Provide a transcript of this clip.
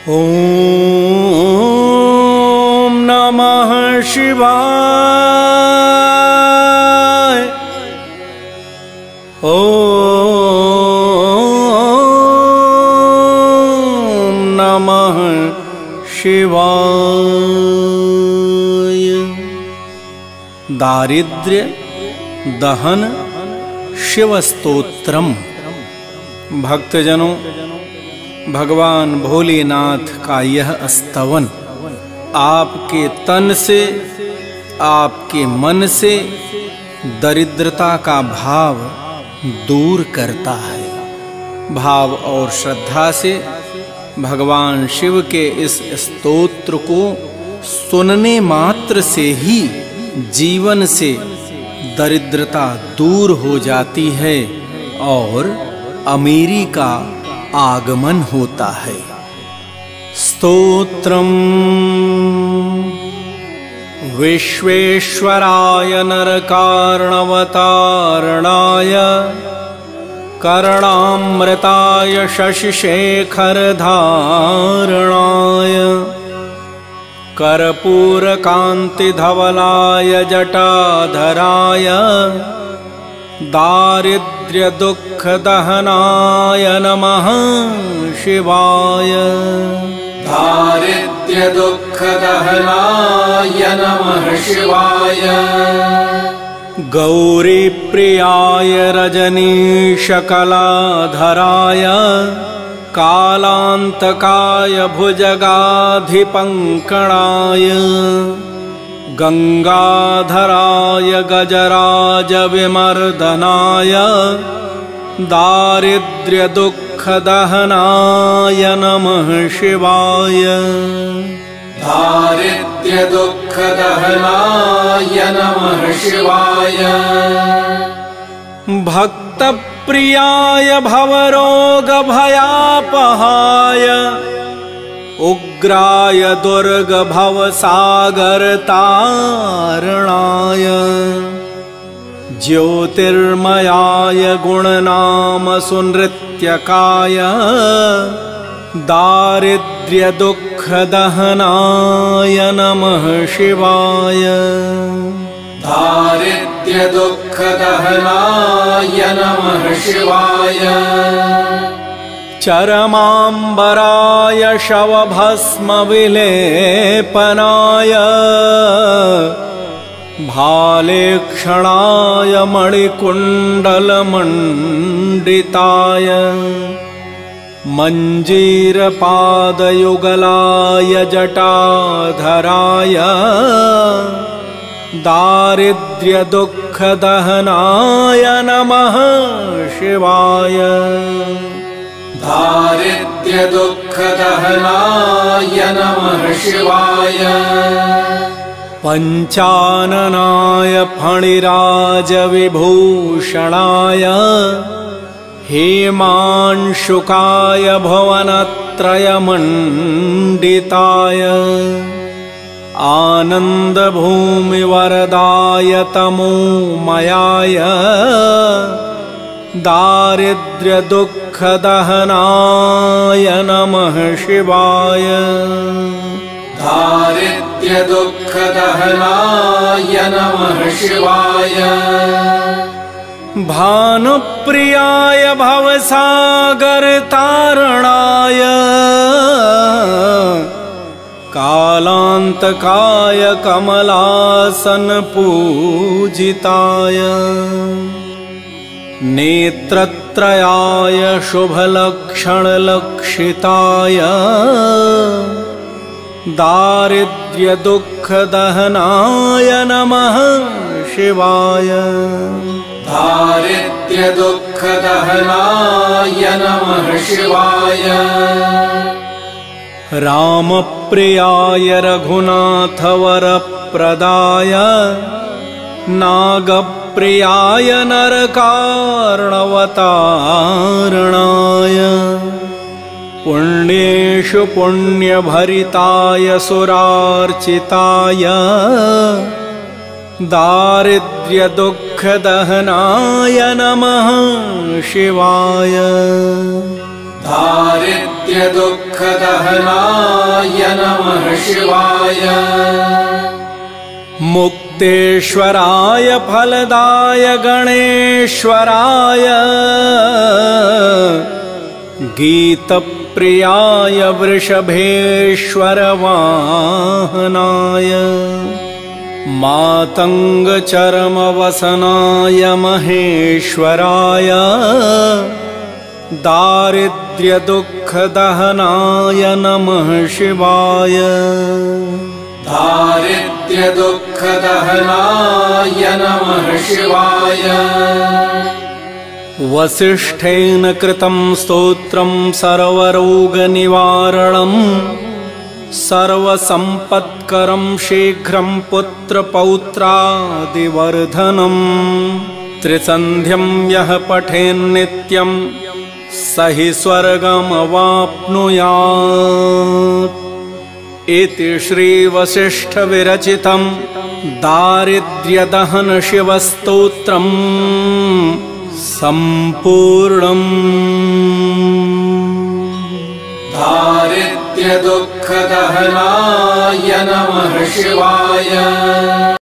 ॐ नमः शिवाय। ॐ नमः शिवाय। दारिद्र्य दहन शिव स्तोत्रम। भक्तजनों, भगवान भोलेनाथ का यह स्तवन आपके तन से, आपके मन से दरिद्रता का भाव दूर करता है। भाव और श्रद्धा से भगवान शिव के इस स्तोत्र को सुनने मात्र से ही जीवन से दरिद्रता दूर हो जाती है और अमीरी का आगमन होता है। स्तोत्रम। विश्वेश्वराय नरकार्णवतारणाय कर्णामृताय शशिशेखरधारणाय कर्पूरकान्तिधवलाय जटाधराय दारिद्र्य दुःख दहनाय नमः शिवाय। दारिद्र्य दुःख दहनाय नमः शिवाय। गौरी प्रियाय रजनीशकलाधराय कालांतकाय भुजगाधिपङ्कणाय गंगाधराय गजराज विमर्दनाय दारिद्र्य दुःख दहनाय नमः शिवाय। दारिद्र्य दुःख दहनाय नमः शिवाय। भक्त प्रियाय भवरोग भयापहाय उग्राय दुर्ग भवसागर तारणाय ज्योतिर्मयाय गुणनाम सुनृत्यकाय दारिद्र्य दुःख दहनाय नमः शिवाय। दारिद्र्य दुःख दहनाय नमः शिवाय। चरमांबराय शवभस्म विलेपनाय भालेक्षणाय मणिकुण्डलमण्डिताय मञ्जीरपादयुगलाय जटाधराय दारिद्र्य दुःख दहनाय नमः शिवाय। दारिद्र्य दुःख दहनाय नमः शिवाय। पंचाननाय फणिराज विभूषणाय हेमांशुकाय भुवनत्रयमण्डिताय आनन्दभूमिवरदाय तमोमयाय दारिद्र्य दुःख दहनाय नमः शिवाय। दारिद्र्य दुःख दहनाय नमः शिवाय। भानुप्रियाय भवसागर तारणाय कालांतकाय कमलासन पूजिताय नेत्रत्रयाय शुभलक्षणलक्षिताय दारिद्र्य दुःख दहनाय नमः शिवाय। दारिद्र्य दुःख दहनाय नमः शिवाय। रामप्रियाय रघुनाथ वरप्रदाय नागप्रियाय नरकार्णवतारणाय पुण्येषु पुण्यभरिताय सुरार्चिताय दारिद्र्य दुःख दहनाय नमः शिवाय। दारिद्र्यदुःखदहनाय नमः शिवाय। मुक्तेश्वराय फलदाय गणेश्वराय। गीतप्रियाय वृषभेश्वरवाहनाय। मातङ्गचरमवसनाय महेश्वराय। दारिद्र्यदुःखदहनाय नमः शिवाय। दारिद्र्यदुःखदहनाय नमः शिवाय। वसिष्ठेन कृतं स्तोत्रं सर्वरोगनिवारणं। सर्वसम्पत्करं शीघ्रं पुत्रपौत्रादिवर्धनं। त्रिसन्ध्यं यः पठेन्नित्यं स हि स्वर्गमवाप्नुयात्। इति श्रीवसिष्ठविरचितं दारिद्र्यदहनशिवस्तोत्रम् सम्पूर्णम्। दारिद्र्यदुःखदहनाय नमः शिवाय।